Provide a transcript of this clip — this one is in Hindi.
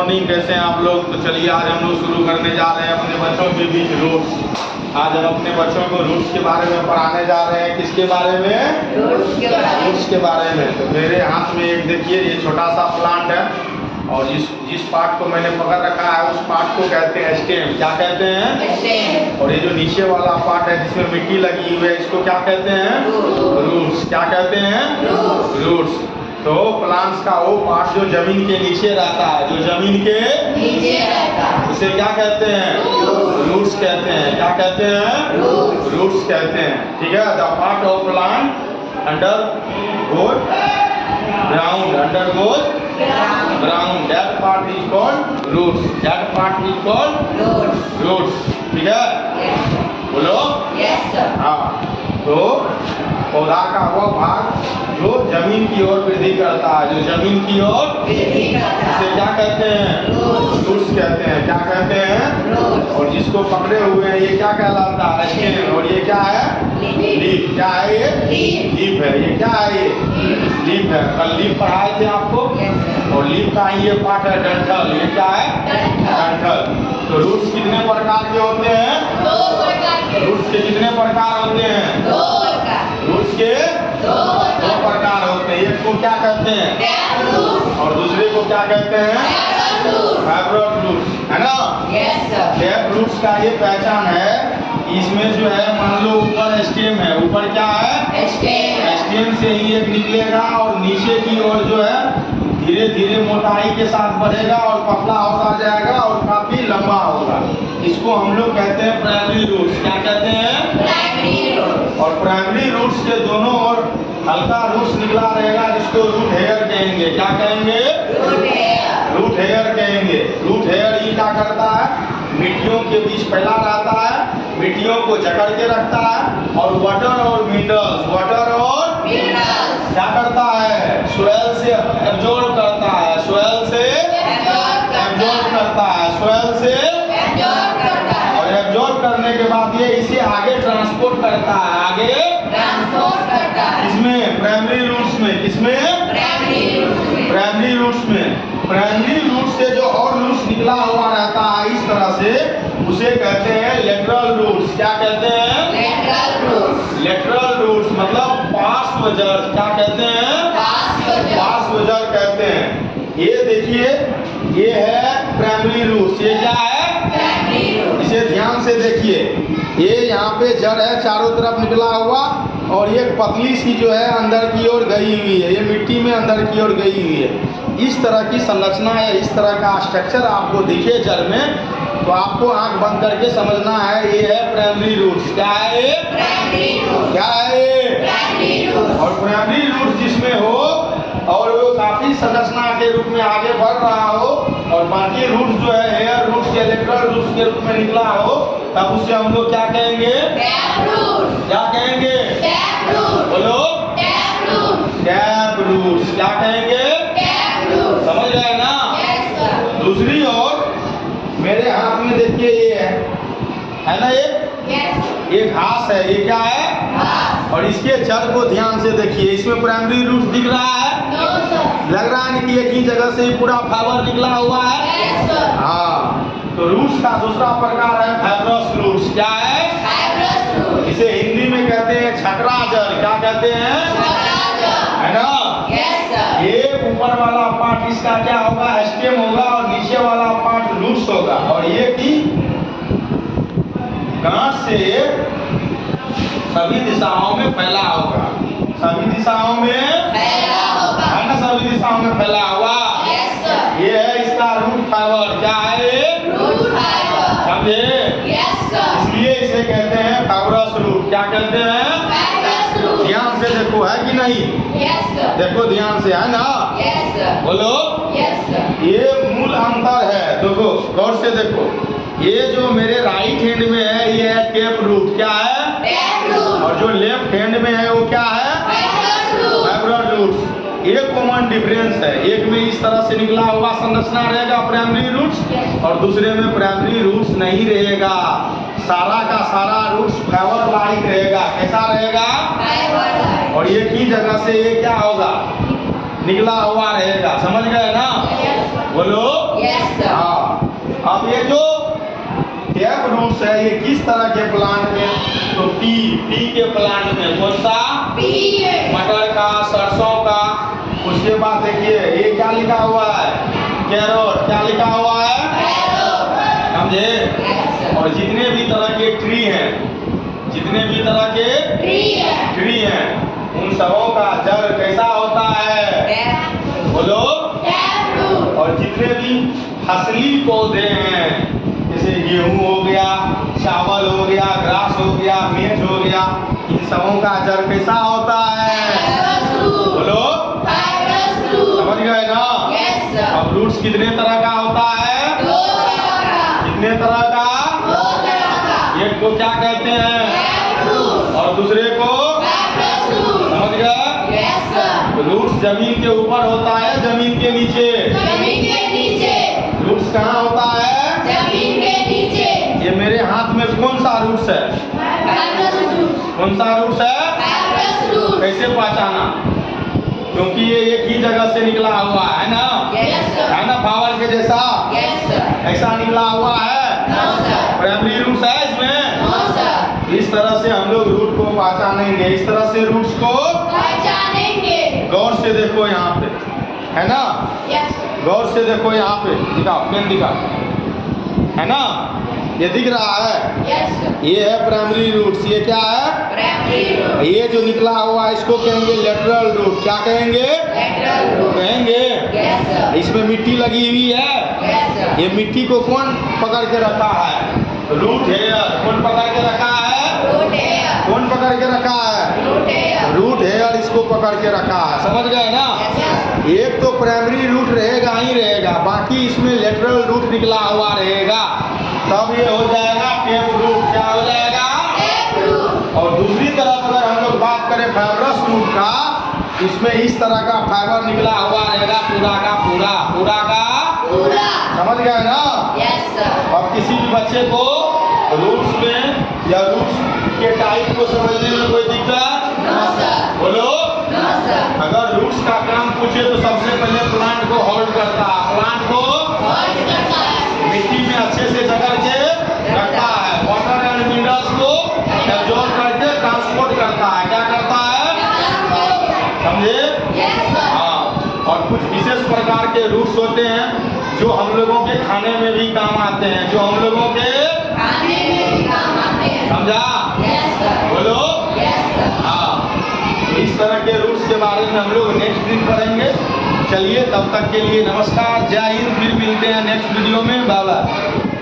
मॉर्निंग, कैसे हैं आप लोग। तो चलिए आज हम लोग शुरू करने जा रहे हैं अपने बच्चों के बीच रूट्स। आज हम अपने बच्चों को रूट्स के बारे में पढ़ाने जा रहे हैं। किसके बारे में? रूट्स के बारे में। तो मेरे हाथ में एक देखिए ये छोटा सा प्लांट है और जिस पार्ट को मैंने पकड़ रखा है उस पार्ट को कहते हैं स्टेम। क्या कहते हैं? स्टेम। और ये जो नीचे वाला पार्ट है जिसमें मिट्टी लगी हुई है इसको क्या कहते हैं? रूट्स। क्या कहते हैं? रूट्स। तो प्लांट्स का वो पार्ट जो जमीन के नीचे रहता है, जो जमीन के नीचे रहता है, उसे क्या कहते हैं? रूट्स कहते हैं। क्या कहते हैं? रूट्स कहते हैं। ठीक है। The part of plant under goes ground, under goes ground, that part is called roots. That part is called roots. ठीक है। बोलो यस सर। हाँ, तो पौधा का वह भाग जो जमीन की ओर वृद्धि करता है, जो जमीन की ओर वृद्धि करता है, इसे क्या कहते हैं? रूट्स कहते हैं। क्या कहते हैं? और जिसको पकड़े हुए हैं ये क्या कहलाता है? स्टेम। और ये क्या है? लीफ। क्या है ये? लीफ है। ये क्या है? ये लीफ है। कल लीफ पढ़ाए थे आपको। और लीफ का ये पार्ट है डंठल। ये क्या है? डंठल। तो रूट्स कितने प्रकार के होते हैं? रूट्स के कितने प्रकार होते हैं? रूट्स के दो प्रकार होते हैं। एक को क्या कहते हैं और दूसरे को क्या कहते हैं? फाइब्रोस रूट्स, है ना? टैप रूट्स का ये पहचान है। इसमें जो है मान लो ऊपर स्टेम है, ऊपर क्या है? स्टेम से ही एक निकलेगा और नीचे की ओर जो है धीरे धीरे मोटाई के साथ बढ़ेगा और पतला होता जाएगा और काफी लंबा होगा। इसको हम लोग कहते हैं प्राइमरी रूट्स। क्या कहते हैं? Primary roots. और प्राइमरी रूट्स के दोनों ओर हल्का रूट्स निकला रहेगा जिसको रूट हेयर कहेंगे। क्या कहेंगे? रूट हेयर कहेंगे। रूट हेयर ये क्या करता है? मिट्टियों के बीच फैला रहता है, मिट्टियों को जकड़ के रखता है और वाटर और मिनरल्स, वाटर और क्या करता है? सोयल से एब्जॉर्ब करता है, सोयल से एब्जॉर्ब करता है, सोयल से और एब्जॉर्ब करने के बाद ये इसे आगे ट्रांसपोर्ट करता है, आगे ट्रांसपोर्ट करता है। इसमें प्राइमरी रूट्स में, किसमें? प्राइमरी रूट्स में। प्राइमरी रूट से जो और रूट्स निकला हुआ रहता है इस तरह से उसे कहते हैं लेटरल रूट्स। क्या कहते हैं? लेटरल रूट्स मतलब पार्श्व जड़। क्या कहते हैं? पार्श्व जड़ कहते हैं। ये देखिए ये है प्राइमरी रूट्स। ये क्या है? इसे ध्यान से देखिए। ये यहाँ पे जड़ है चारों तरफ निकला हुआ और ये पतली सी जो है अंदर की ओर गई हुई है, ये मिट्टी में अंदर की ओर गई हुई है। इस तरह की संरचना या इस तरह का स्ट्रक्चर आपको दिखे जड़ में तो आपको आंख बंद करके समझना है ये है प्राइमरी रूट्स। क्या है? क्या है? और प्राइमरी रूट्स जिसमें हो और वो काफी संरचना के रूप में आगे बढ़ रहा हो और बाकी रूट्स जो है हेयर रूट्स या लेटरल रूट्स के रूप में निकला हो तब उसे हम लोग क्या कहेंगे? क्या कहेंगे? बोलो टैप रूट्स। क्या कहेंगे? समझ गए ना? दूसरी ओर मेरे हाथ में देखिए ये है ना? ये घास है। ये क्या है? और इसके जड़ को ध्यान से देखिए। इसमें प्राइमरी रूट्स दिख रहा है? लग रहा है कि एक ही जगह से पूरा फाइबर निकला हुआ है। हाँ, तो रूट्स का दूसरा प्रकार है फाइब्रस रूट्स। क्या है? इसे हिंदी में कहते हैं छकरा जड़। क्या कहते हैं? है ना? ये ऊपर वाला पार्ट इसका क्या होगा? स्टेम होगा और नीचे वाला पार्ट रूट्स होगा। और ये की गांठ से सभी दिशाओं में फैला होगा। सभी दिशाओं में है ना? सभी दिशाओं में फैला हुआ। ये है इसका रूट फाइबर। क्या है? समझे? इसलिए इसे कहते हैं फाइब्रस रूट। क्या कहते हैं? ध्यान से देखो, है कि नहीं? देखो ध्यान से, है ना? बोलो ये मूल अंतर है। देखो गौर से देखो, ये जो मेरे राइट हैंड में है ये है टेप रूट। क्या है? और जो लेफ्ट हैंड में है वो क्या है? Fibrous roots. एक कॉमन डिफरेंस है, एक में इस तरह से निकला हुआ संरचना रहेगा प्राइमरी रूट्स और दूसरे में प्राइमरी रूट्स नहीं रहेगा। सारा का सारा रूट्स फाइबर लाइक रहेगा। कैसा रहेगा? और एक ही जगह से ये क्या होगा? निकला हुआ रहेगा। समझ गए ना? बोलो है ये किस तरह के प्लांट में? तो पी के प्लांट में। कौन सा? मटर का, सरसों का। उसके बाद देखिए ये क्या लिखा हुआ है? कैरोट। क्या लिखा हुआ है? समझे? और जितने भी तरह के ट्री हैं, जितने भी तरह के ट्री हैं, उन सबों का जड़ कैसा होता है? बोलो। और जितने भी फसली पौधे हैं, जैसे गेहूं हो गया, चावल हो गया, ग्रास हो गया, मिर्च हो गया, इन सबों का जड़ कैसा होता है? बोलो। समझ गए ना? अब रूट्स कितने तरह का होता है? कितने तरह का? एक को क्या कहते हैं और दूसरे को? समझ गए? रूट्स जमीन के ऊपर होता है, जमीन के नीचे? रूट्स कहाँ होता है? जमीन के नीचे। ये मेरे हाथ में कौन सा रूट्स है? कौन सा रूट्स है? कैसे पहचाना? क्योंकि ये एक ही जगह से निकला हुआ है ना? है ना? पावर के जैसा ऐसा निकला हुआ है। प्राइमरी रूट्स है इसमें। इस तरह से हम लोग रूट को पहचानेंगे। इस तरह से रूट्स को पहचानेंगे। गौर से देखो यहाँ पे, है ना? गौर से देखो यहाँ पे, दिखाओ, पेन दिखाओ, है ना? ये दिख रहा है? ये है प्राइमरी रूट्स। ये क्या है? ये जो निकला हुआ है इसको कहेंगे लेटरल रूट। क्या कहेंगे? कहेंगे। इसमें मिट्टी लगी हुई है। ये मिट्टी को कौन पकड़ के रखा है? Root hair. कौन पकड़ के रखा है? कौन पकड़ के रखा है? रूट हेयर इसको पकड़ के रखा है। समझ गए ना? एक तो प्राइमरी रूट रहेगा ही रहेगा, बाकी इसमें लेटरल रूट निकला हुआ रहेगा, तब ये हो जाएगा टेप रूट। क्या हो जाएगा? और दूसरी तरफ अगर हम लोग बात करें फाइबरस रूट का, इसमें इस तरह का फाइबर निकला हुआ रहेगा, पूरा का पूरा। पूरा का पूरा। समझ गए ना? अब किसी भी बच्चे को रूट्स में या रूट्स के टाइप को समझने में कोई दिक्कत? बोलो। अगर रूट्स का काम पूछे तो सबसे पहले प्लांट को होल्ड करता है। प्लांट को मिट्टी में अच्छे से जकड़ के रखता है। वाटर एंड मिनरल्स को एब्जॉर्ब करके ट्रांसपोर्ट करता है। क्या करता है? समझे? हाँ। और कुछ विशेष प्रकार के रूट्स होते हैं जो हम लोगों के खाने में भी काम आते हैं। जो हम लोगों के खाने में भी काम आते हैं। समझा? बोलो। हाँ। इस तरह के रूट्स के बारे में हम लोग नेक्स्ट दिन पढ़ेंगे। चलिए तब तक के लिए नमस्कार, जय हिंद। फिर मिलते हैं नेक्स्ट वीडियो में। Bye bye.